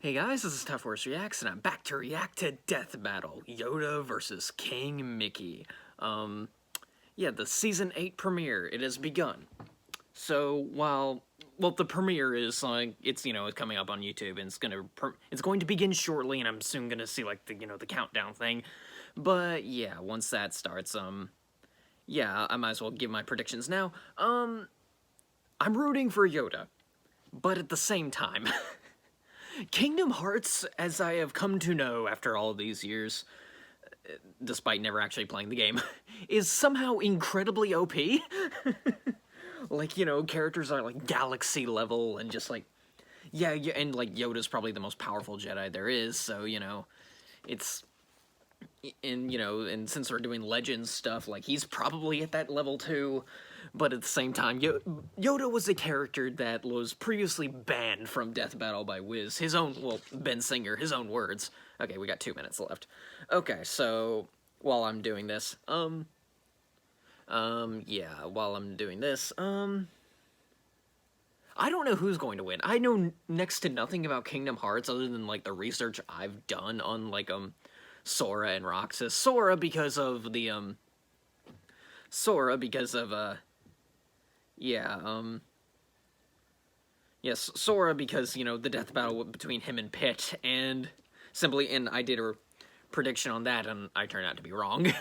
Hey guys, this is Tough Horse Reacts, and I'm back to react to Death Battle, Yoda versus King Mickey. Yeah, the Season 8 premiere, it has begun. So, well, the premiere is, it's coming up on YouTube, and it's going to begin shortly, and I'm soon gonna see, the countdown thing. But, yeah, once that starts, yeah, I might as well give my predictions now. I'm rooting for Yoda, but at the same time... Kingdom Hearts, as I have come to know after all of these years, despite never actually playing the game, is somehow incredibly OP. Characters are, galaxy level, and just, yeah, and, Yoda's probably the most powerful Jedi there is, so, it's... and since we're doing Legends stuff, he's probably at that level too. But at the same time, Yoda was a character that was previously banned from Death Battle by Wiz. His own, Ben Singer, his own words. Okay, we got 2 minutes left. Okay, so, while I'm doing this, yeah, while I'm doing this, I don't know who's going to win. I know next to nothing about Kingdom Hearts other than, the research I've done on, Sora and Roxas. Sora because of, yes, Sora because, the death battle between him and Pit, and I did a prediction on that, and I turned out to be wrong.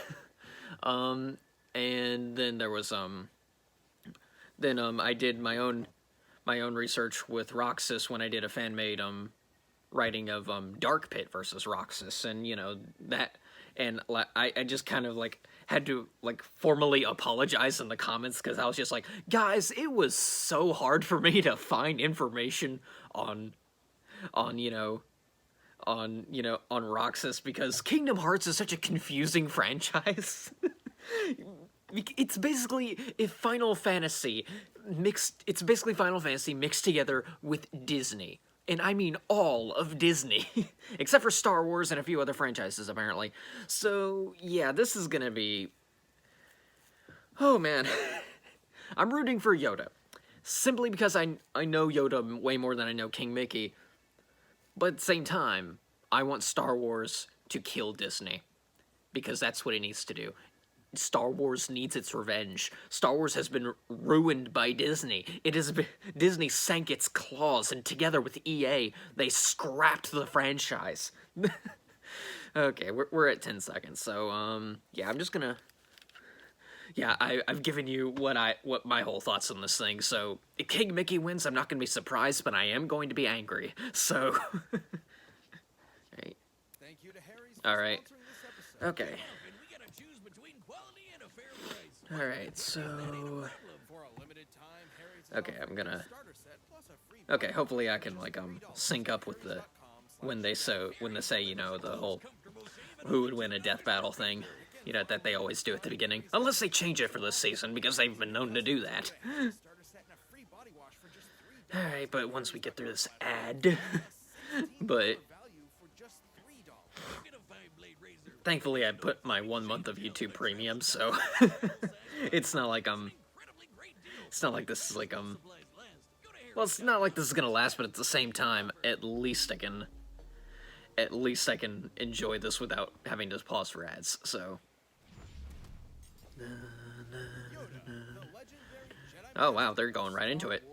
And then there was, I did my own research with Roxas when I did a fan-made, writing of, Dark Pit versus Roxas, and, I just kind of, had to, formally apologize in the comments, because I was just like, guys, it was so hard for me to find information on Roxas, because Kingdom Hearts is such a confusing franchise. It's basically Final Fantasy mixed together with Disney. And I mean all of Disney, except for Star Wars and a few other franchises, apparently. So, yeah, this is gonna be... Oh, man. I'm rooting for Yoda. Simply because I know Yoda way more than I know King Mickey. But at the same time, I want Star Wars to kill Disney. Because that's what it needs to do. Star Wars needs its revenge. Star Wars has been ruined by Disney. Disney sank its claws, and together with EA, they scrapped the franchise. Okay, we're at 10 seconds, so, yeah, I'm just gonna... Yeah, I've given you what my whole thoughts on this thing, so if King Mickey wins, I'm not gonna be surprised, but I am going to be angry, so... Alright. Okay. Alright, so... Okay, I'm gonna... Okay, hopefully I can, sync up with the... When they say, the whole... Who would win a death battle thing. That they always do at the beginning. Unless they change it for this season, because they've been known to do that. Alright, but once we get through this ad... But... Thankfully, I put my 1 month of YouTube Premium, so... It's not like, It's not like this is, Well, it's not like this is gonna last, but at the same time, at least I can enjoy this without having to pause for ads, so... Oh, wow, they're going right into it.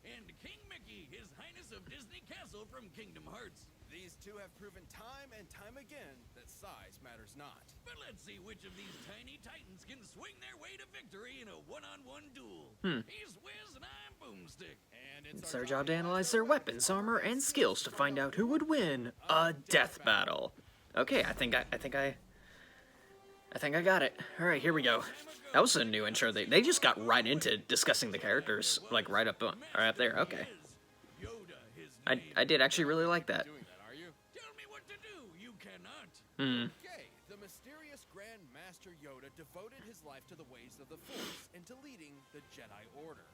And King Mickey, His Highness of Disney Castle from Kingdom Hearts. These two have proven time and time again that size matters not. But let's see which of these tiny titans can swing their way to victory in a one-on-one duel. He's Wiz and I'm Boomstick. And It's our job to analyze their weapons, armor, and skills to find out who would win a death battle. Okay, I think I got it. Alright, here we go. That was a new intro. They just got right into discussing the characters, right up there. Okay. I did actually really like that. Tell me what to do. You cannot. Okay, the mysterious Grand Master Yoda devoted his life to the ways of the Force and to leading the Jedi Order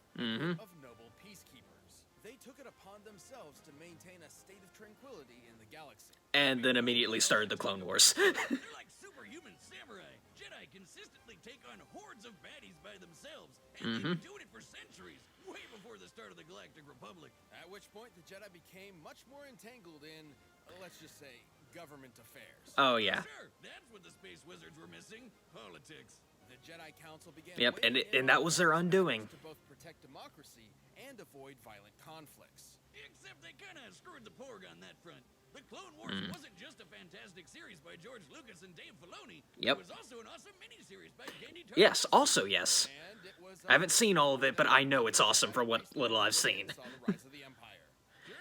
of noble peacekeepers. They took it upon themselves to maintain a state of tranquility in the galaxy. And then immediately started the Clone Wars. They're like superhuman samurai. Jedi consistently take on hordes of baddies by themselves, and they've been doing it for centuries. way before the start of the Galactic Republic. At which point, the Jedi became much more entangled in, let's just say, government affairs. Oh, yeah. Sure, that's what the space wizards were missing. Politics. The Jedi Council began Yep, and weighing in that on was their efforts undoing. to both protect democracy and avoid violent conflicts. Except they kind of screwed the porg on that front. The Clone Wars wasn't just a fantastic series by George Lucas and Dave Filoni. Yep. It was also an awesome miniseries by Danny Turner. Yes, also yes. And it was, I haven't seen all of it, but I know it's awesome for what little I've seen. saw the rise of the Empire.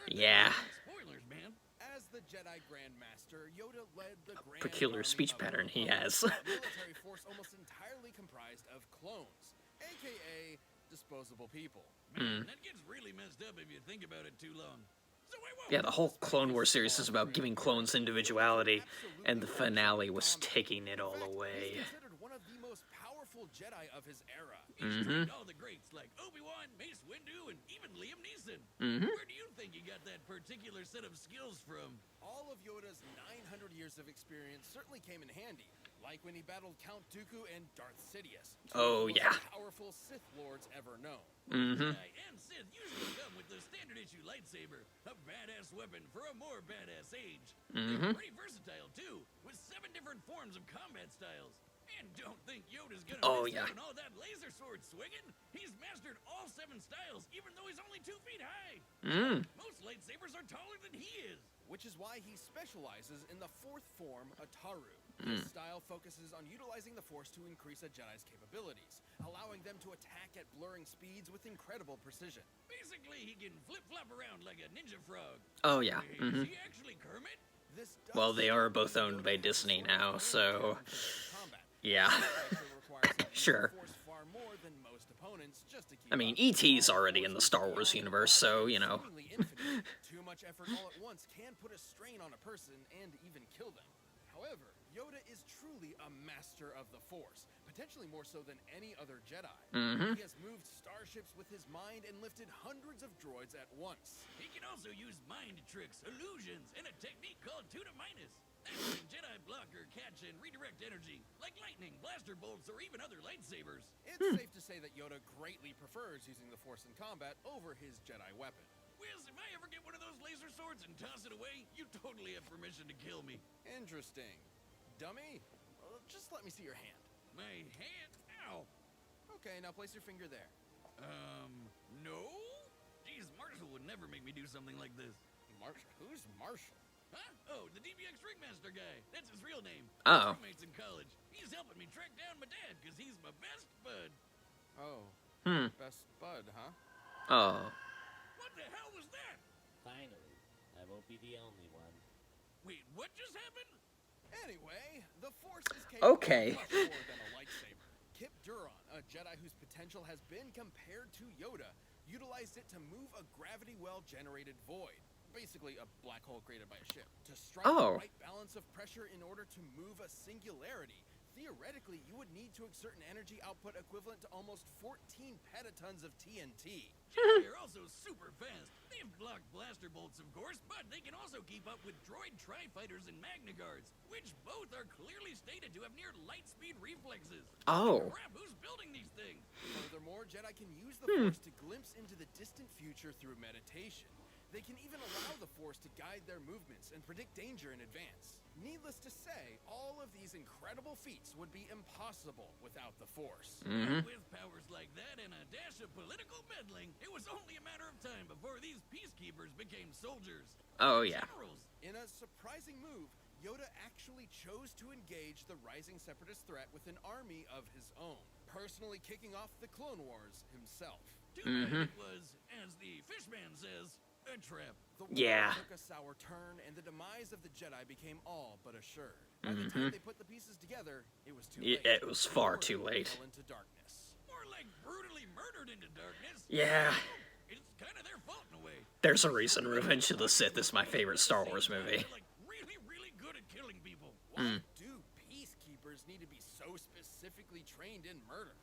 Yeah. Spoilers, man. As the Jedi Grand Master, Yoda led the Grand Peculiar Army speech of pattern he Republic, has. a military force almost entirely comprised of clones, aka disposable people. Man, that gets really messed up if you think about it too long. So Yeah, the whole Clone Wars series is about giving clones individuality, and the finale was taking it all away. He's considered one of the most powerful Jedi of his era. He's trained all the greats like Obi-Wan, Mace Windu, and even Liam Neeson. Where do you think he got that particular set of skills from? All of Yoda's 900 years of experience certainly came in handy, like when he battled Count Dooku and Darth Sidious. Oh, Two of the yeah. most powerful Sith Lords ever known. Mm-hmm. Jedi and Sith usually come with the standard issue lightsaber, a badass weapon for a more badass age. They're pretty versatile too, with 7 different forms of combat styles. And don't think Yoda's gonna miss out on all that laser sword swinging. He's mastered all 7 styles, even though he's only 2 feet high. Most lightsabers are taller than he is. Which is why he specializes in the 4th form, Ataru. This style focuses on utilizing the Force to increase a Jedi's capabilities, allowing them to attack at blurring speeds with incredible precision. Basically, he can flip-flop around like a ninja frog. Oh, yeah. Wait, is he actually Kermit? This does Well, they are seem both like owned Yoda by has Disney sort of now, a so... combat. Yeah. This actually requires him to use Sure. the Force far more than most opponents just to keep I mean, up. E.T.'s already in the Star Wars universe, so, you know. Seemingly infinite. Too much effort all at once can put a strain on a person and even kill them. However, Yoda is truly a master of the Force, potentially more so than any other Jedi. He has moved starships with his mind and lifted hundreds of droids at once. He can also use mind tricks, illusions, and a technique called Tuna Minus. That's when Jedi block or catch and redirect energy, like lightning, blaster bolts, or even other lightsabers. It's safe to say that Yoda greatly prefers using the Force in combat over his Jedi weapon. Wiz, if I ever get one of those laser swords and toss it away, you totally have permission to kill me. Interesting. Dummy, just let me see your hand. My hand? Ow. Okay, now place your finger there. No? Geez, Marshall would never make me do something like this. Marshall? Who's Marshall? Huh? Oh, the DBX Ringmaster guy. That's his real name. Oh. Roommates in college. He's helping me track down my dad because he's my best bud. Oh. Best bud, huh? Oh. What the hell was that? Finally, I won't be the only one. Wait, what just happened? Anyway, the Force is capable of much more than a lightsaber. Kip Duron, a Jedi whose potential has been compared to Yoda, utilized it to move a gravity well-generated void. Basically a black hole created by a ship. To strike the right balance of pressure in order to move a singularity, theoretically you would need to exert an energy output equivalent to almost 14 petatons of TNT. They're also super fast. They've blocked blaster bolts, of course, but they can also keep up with droid tri-fighters and Magna Guards, which both are clearly stated to have near light speed reflexes. Oh. Crap, who's building these things? Furthermore, Jedi can use the Force to glimpse into the distant future through meditation. They can even allow the Force to guide their movements and predict danger in advance. Needless to say, all of these incredible feats would be impossible without the Force. With powers like that and a dash of political meddling, it was only a matter of time before these peacekeepers became soldiers. Oh, yeah. Generals. In a surprising move, Yoda actually chose to engage the rising separatist threat with an army of his own, personally kicking off the Clone Wars himself. Too bad it was, as the fishman says, a trap. The war took a sour turn, and the demise of the Jedi became all but assured. By the time they put the pieces together, it was too late. It was far too late. Fell into darkness. More like brutally murdered into darkness. Yeah. It's kind of their fault in a way. There's a reason Revenge of the Sith is my favorite Star Wars movie. Like really, really good at killing people. Why do peacekeepers need to be so specifically trained in murder?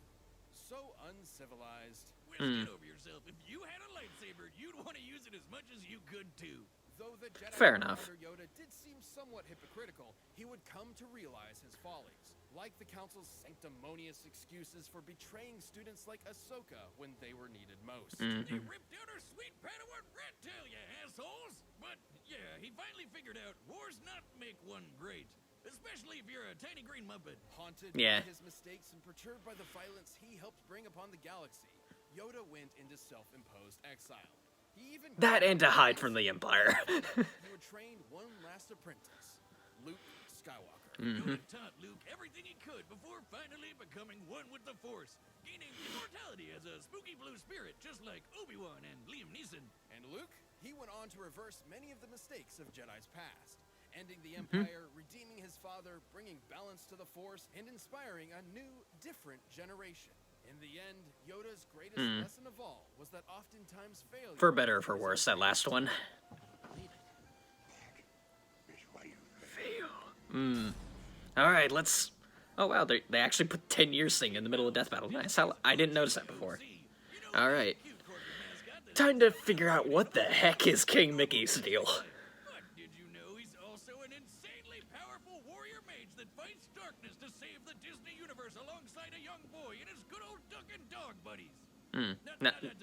So uncivilized. Get over yourself. If you had a lightsaber, you'd want to use it as much as you could too. Though the Jedi Fair enough. Commander Yoda did seem somewhat hypocritical, he would come to realize his follies. like the Council's sanctimonious excuses for betraying students like Ahsoka when they were needed most. They ripped out our sweet Padawan rat tail, you assholes! But, yeah, he finally figured out war's not make one great. Especially if you're a tiny green muppet. Haunted Yeah. by his mistakes and perturbed by the violence he helped bring upon the galaxy, Yoda went into self-imposed exile. He even That and to hide from the Empire. he would train one last apprentice, Luke Skywalker. Yoda taught Luke everything he could before finally becoming one with the Force, gaining immortality as a spooky blue spirit, just like Obi-Wan and Liam Neeson. And Luke, he went on to reverse many of the mistakes of Jedi's past, ending the Empire, redeeming his father, bringing balance to the Force, and inspiring a new, different generation. In the end, Yoda's greatest lesson of all was that oftentimes failure... For better or for worse, that last one. Fail. Alright, let's... Oh wow, they actually put 10 years thing in the middle of Death Battle. Nice, I didn't notice that before. Alright. Time to figure out what the heck is King Mickey's deal. But did you know he's also an insanely powerful warrior mage that fights darkness to save the Disney universe alongside a young boy and his good old duck and dog buddies?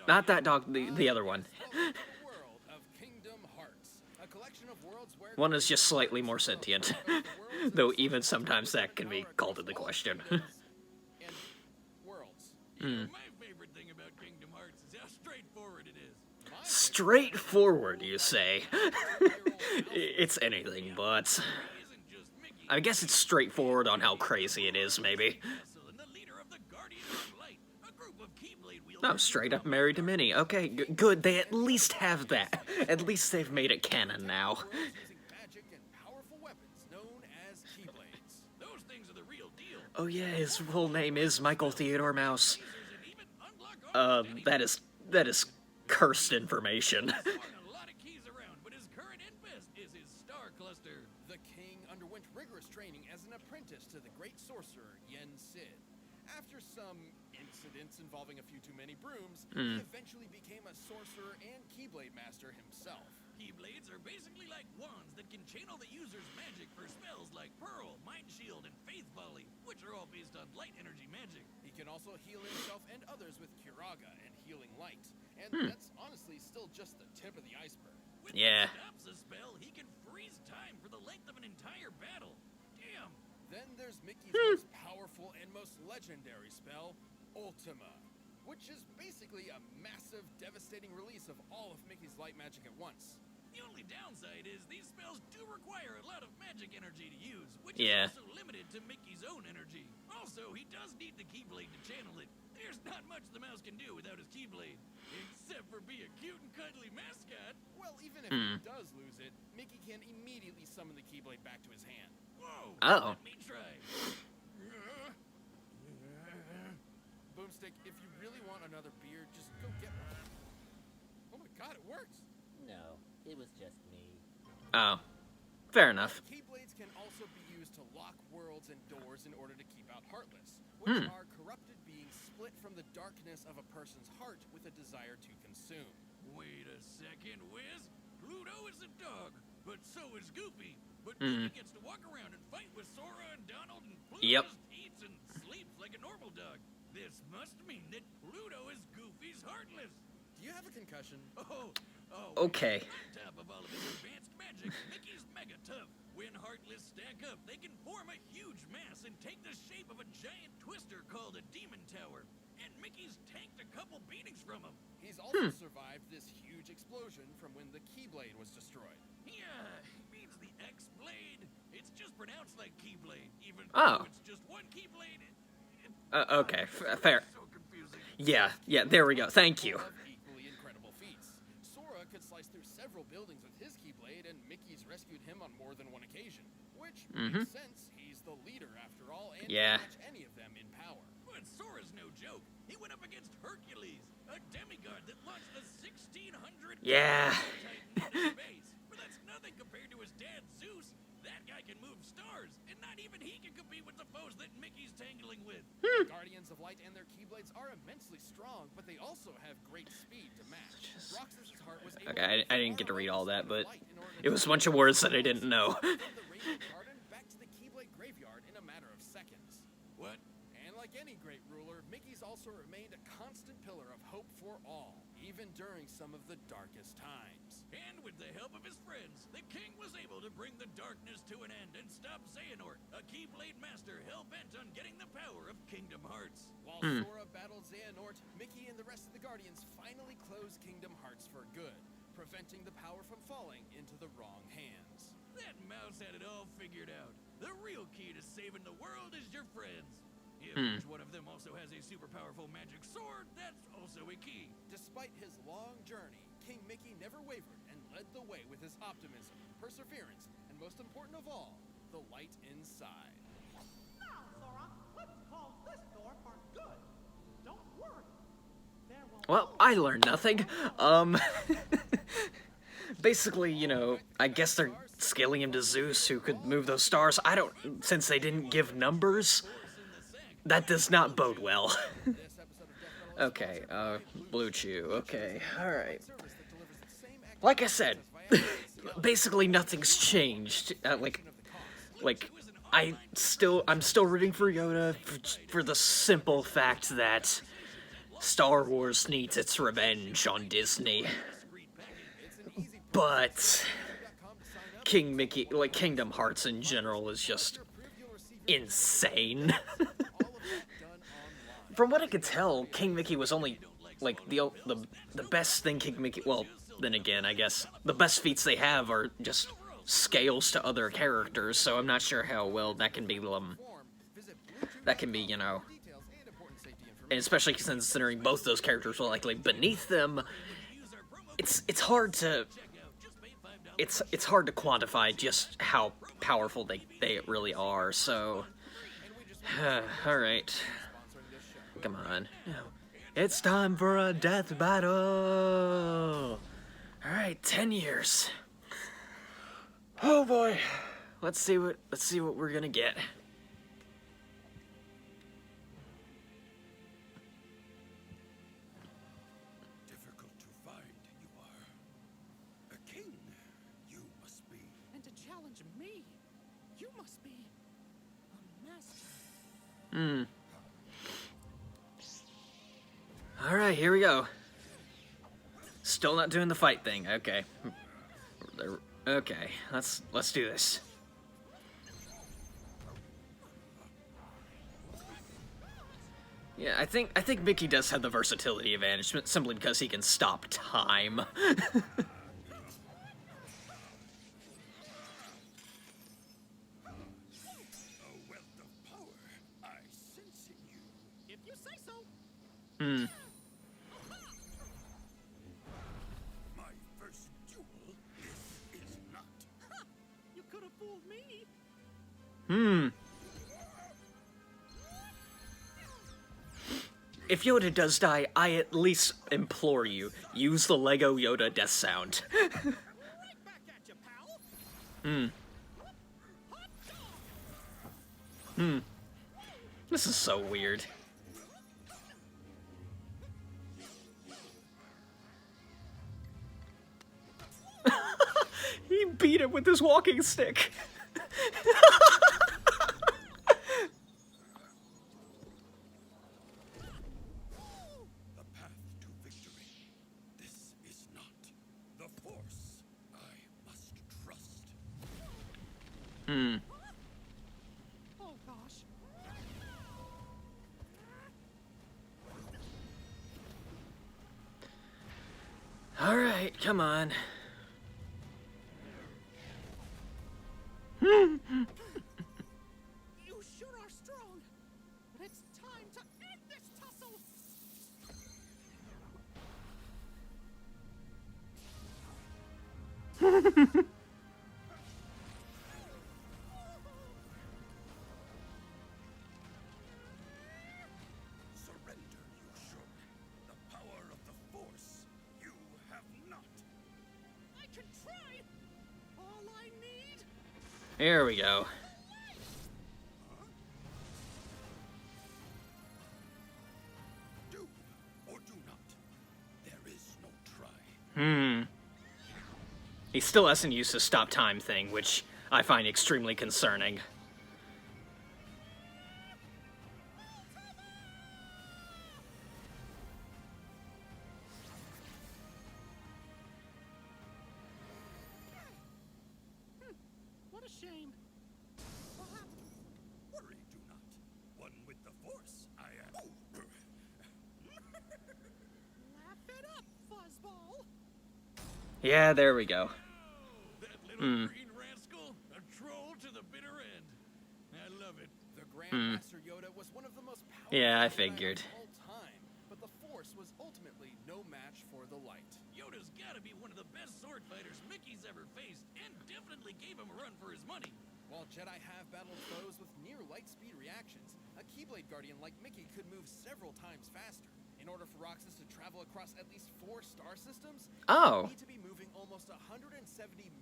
Not that dog, the other one. The world of Kingdom Hearts, a collection of worlds where... One is just slightly more sentient. Though even sometimes that can be called into question. and worlds. My favorite thing about Kingdom Hearts is how straightforward it is. Straightforward, you say? It's anything but. He isn't just Mickey. I guess it's straightforward on how crazy it is, maybe. Castle and the leader of the Guardians of Light, a group of Keyblade wielders. No, straight up married to Minnie. Okay, good. They at least have that. At least they've made it canon now. Worlds using magic and powerful weapons known as Keyblades. Those things are the real deal. Oh yeah, his full name is Michael Theodore Mouse. And even unlock That is cursed information. swung a lot of keys around, but his current infest is his star cluster. The king underwent rigorous training as an apprentice to the great sorcerer Yen Sid. After some incidents involving a few too many brooms, he eventually became a sorcerer and Keyblade master himself. Keyblades are basically like wands that can channel the user's magic for spells like Pearl, Mind Shield, and Faith Volley, which are all based on light energy magic. He can also heal himself and others with Kiraga and Healing Light. And that's honestly still just the tip of the iceberg. When Yeah. he stops a spell, he can freeze time for the length of an entire battle. Damn. Then there's Mickey's most powerful and most legendary spell, Ultima, which is basically a massive, devastating release of all of Mickey's light magic at once. The only downside is these spells do require a lot of magic energy to use, which Yeah. is also limited to Mickey's own energy. Also, he does need the Keyblade to channel it. There's not much the mouse can do without his Keyblade, except for be a cute and cuddly mascot. Well, even if he does lose it, Mickey can immediately summon the Keyblade back to his hand. Whoa! Oh. Let me try. Boomstick, if you really want another beer, just go get one. Oh my god, it works! No, it was just me. Oh. Fair enough. Keyblades can also be used to lock worlds and doors in order to keep out Heartless, which are corrupted beings split from the darkness of a person's heart with a desire to consume. Wait a second, Wiz. Pluto is a dog, but so is Goofy. But Goofy gets to walk around and fight with Sora and Donald, and Pluto Yep. just eats and sleeps like a normal dog. This must mean that Pluto is Goofy's Heartless. Do you have a concussion? Okay. On top of all of his advanced magic, Mickey's mega tough. When Heartless stack up, they can form a huge mass and take the shape of a giant twister called a Demon Tower. And Mickey's tanked a couple beatings from him. He's also survived this huge explosion from when the Keyblade was destroyed. He means the X-Blade. It's just pronounced like Keyblade, even Oh. though it's just one Keyblade. Okay, fair. So confusing. Yeah, there we go. Thank you. Of equally incredible feats. Sora could slice through several buildings with his Keyblade, and Mickey's rescued him on more than one occasion. Which makes sense. He's the leader, after all, and Yeah. can match any of them in power. But Sora's no joke. He went up against Hercules, a demigod that launched the 1,600 Yeah. Titan into space. But that's nothing compared to his dad, Zeus. That guy can move stars, and not even he can compete with the foes that Mickey's tangling with. The Guardians of Light and their Keyblades are immensely strong, but they also have great speed to match. Roxas's heart was able Okay, to I didn't get to read all that, but light in order to it was a bunch of words that I didn't know. send the Radiant Garden back to the Keyblade graveyard in a matter of seconds. any great ruler, Mickey's also remained a constant pillar of hope for all, even during some of the darkest times. And with the help of his friends, the king was able to bring the darkness to an end and stop Xehanort, a Keyblade master hell-bent on getting the power of Kingdom Hearts. While Sora battled Xehanort, Mickey and the rest of the Guardians finally closed Kingdom Hearts for good, preventing the power from falling into the wrong hands. That mouse had it all figured out. The real key to saving the world is your friends. If each one of them also has a super powerful magic sword, that's also a key. Despite his long journey, King Mickey never wavered and led the way with his optimism, perseverance, and most important of all, the light inside. Now, Sora, let's close this door for good. Don't worry. There will Well, I learned nothing. Basically, you know, I guess they're scaling him to Zeus, who could move those stars. I don't, since they didn't give numbers, that does not bode well. Okay, Blue Chew, okay, alright. Like I said, basically nothing's changed. I'm still rooting for Yoda for the simple fact that Star Wars needs its revenge on Disney. But King Mickey, like Kingdom Hearts in general, is just insane. From what I could tell, King Mickey was only like the best thing King Mickey. Well, then again, I guess the best feats they have are just scales to other characters. So I'm not sure how well that can be you know, and especially considering both those characters were likely beneath them. It's hard to quantify just how powerful they really are. So, all right. Come on. It's time for a death battle! Alright, 10 years. Oh boy. Let's see what we're gonna get. Difficult to find, you are. A king, you must be. And to challenge me, you must be a master. Alright, here we go. Still not doing the fight thing. Okay. Okay, let's do this. Yeah, I think Mickey does have the versatility advantage simply because he can stop time. If you say so. My first duel, this is not. You could have fooled me. If Yoda does die, I at least implore you, use the Lego Yoda death sound. Right back at you, pal. This is so weird. He beat him with his walking stick. The path to victory. This is not the Force I must trust. Oh gosh. All right, come on. You sure are strong. But it's time to end this tussle. Surrender, you should. The power of the Force you have not. I can try. All I need. Here we go. Do or do not. There is no try. He still hasn't used the stop time thing, which I find extremely concerning. a shame. Perhaps Worry do not. One with the Force, I am. laugh it up, Fuzzball. Yeah, there we go. That little green rascal, a troll to the bitter end. I love it. The Grand Master Yoda was one of the most powerful Yeah, I Jedi figured. of all time, but the Force was ultimately no match for the light. Yoda's gotta be one of the best sword fighters Mickey's ever faced, and definitely gave him a run for his money. While Jedi have battled foes with near light speed reactions, a Keyblade Guardian like Mickey could move several times faster. In order for Roxas to travel across at least 4 star systems, Oh. you need to be moving almost 170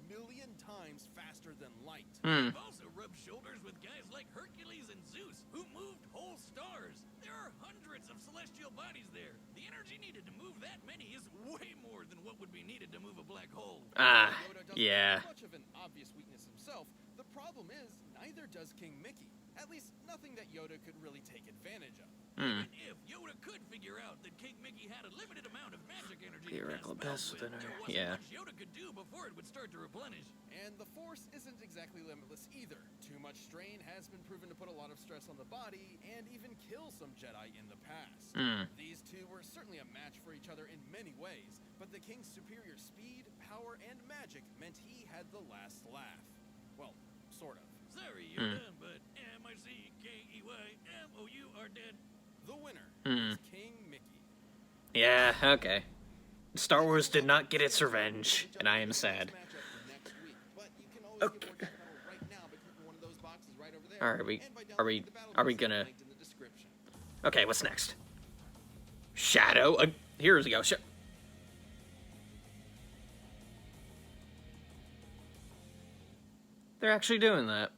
million times faster than light. I've also rubbed shoulders with guys like Hercules and Zeus, who moved whole stars. There are hundreds of celestial bodies there. The energy needed to move that many is way more than what would be needed to move a black hole. Ah, Yoda doesn't yeah. have much of an obvious weakness himself. The problem is, neither does King Mickey. At least, nothing that Yoda could really take advantage of. Even if Yoda could figure out that King Mickey had a limited amount of magic energy to Theoretical cast spells best with, within her, there wasn't yeah. much Yoda could do before it would start to replenish. And the Force isn't exactly limitless either. Too much strain has been proven to put a lot of stress on the body and even kill some Jedi in the past. These two were certainly a match for each other in many ways, but the King's superior speed, power, and magic meant he had the last laugh. Well, sort of. Sorry, Yoda, but M-I-C-K-E-Y-M-O-U are dead. The winner is King Mickey. Yeah, okay. Star Wars did not get its revenge, and I am sad. Okay. Alright, are we gonna... Okay, what's next? Shadow? Here we go. They're actually doing that.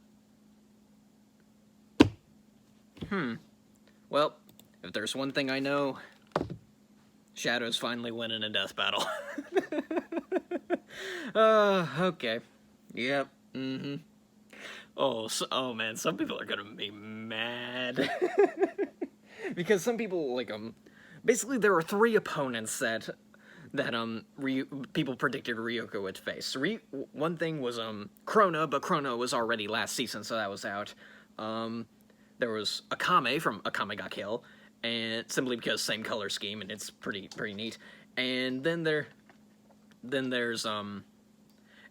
Well, if there's one thing I know, Shadow's finally winning a death battle. Okay. Yep. Oh man, some people are gonna be mad. Because some people, like, basically there were 3 opponents that people predicted Ryuko would face. One thing was, Krona, but Krona was already last season, so that was out. There was Akame from Akame ga Kill, and simply because same color scheme, and it's pretty neat. And then there's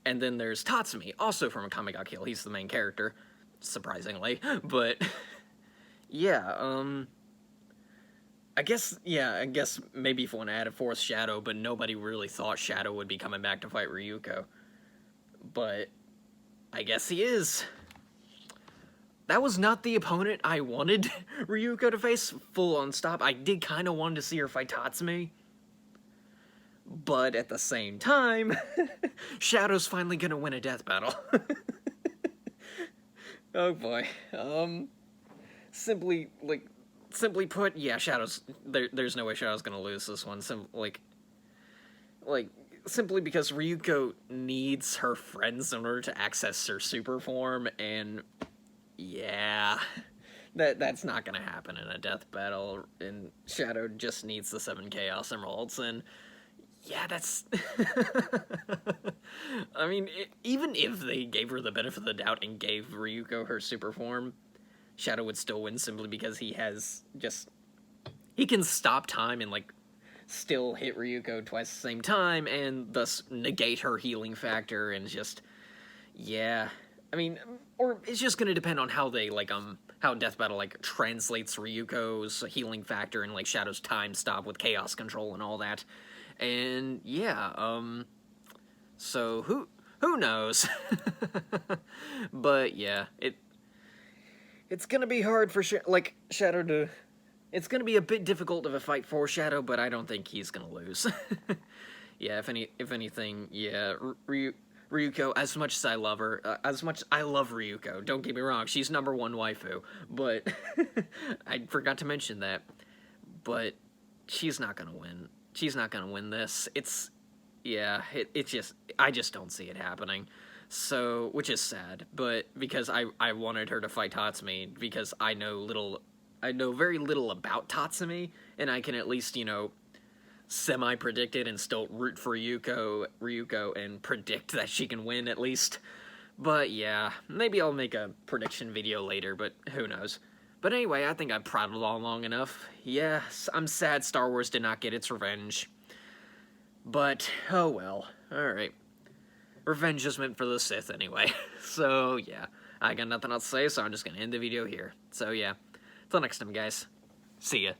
Tatsumi, also from Akame ga Kill. He's the main character, surprisingly. But yeah, I guess maybe if you want to add a 4th Shadow, but nobody really thought Shadow would be coming back to fight Ryuko. But I guess he is. That was not the opponent I wanted Ryuko to face full on stop. I did kind of want to see her fight Tatsumi. But at the same time, Shadow's finally gonna win a death battle. Oh boy. Simply put, yeah, Shadow's... There's no way Shadow's gonna lose this one. Simply because Ryuko needs her friends in order to access her super form, and... yeah, that's not gonna happen in a death battle, and Shadow just needs the 7 Chaos Emeralds, and yeah, that's... I mean, even if they gave her the benefit of the doubt and gave Ryuko her super form, Shadow would still win simply because he can stop time and, like, still hit Ryuko twice at the same time, and thus negate her healing factor, and just... yeah... I mean, or it's just gonna depend on how they, like, how Death Battle, like, translates Ryuko's healing factor and, like, Shadow's time stop with chaos control and all that. And, yeah, so, who knows? But, yeah, it's gonna be hard for, Shadow to... It's gonna be a bit difficult of a fight for Shadow, but I don't think he's gonna lose. Yeah, if anything, yeah, Ryuko, as much as I love her, I love Ryuko, don't get me wrong, she's #1 waifu, but, I forgot to mention that, but she's not gonna win. She's not gonna win this. I just don't see it happening, so, which is sad, but, because I wanted her to fight Tatsumi, because I know very little about Tatsumi, and I can at least, semi-predict it and still root for Ryuko and predict that she can win, at least. But yeah, maybe I'll make a prediction video later, but who knows. But anyway, I think I've prattled on long enough. Yes, I'm sad Star Wars did not get its revenge. But, oh well. Alright. Revenge is meant for the Sith anyway. So, yeah. I got nothing else to say, so I'm just gonna end the video here. So, yeah. Till next time, guys. See ya.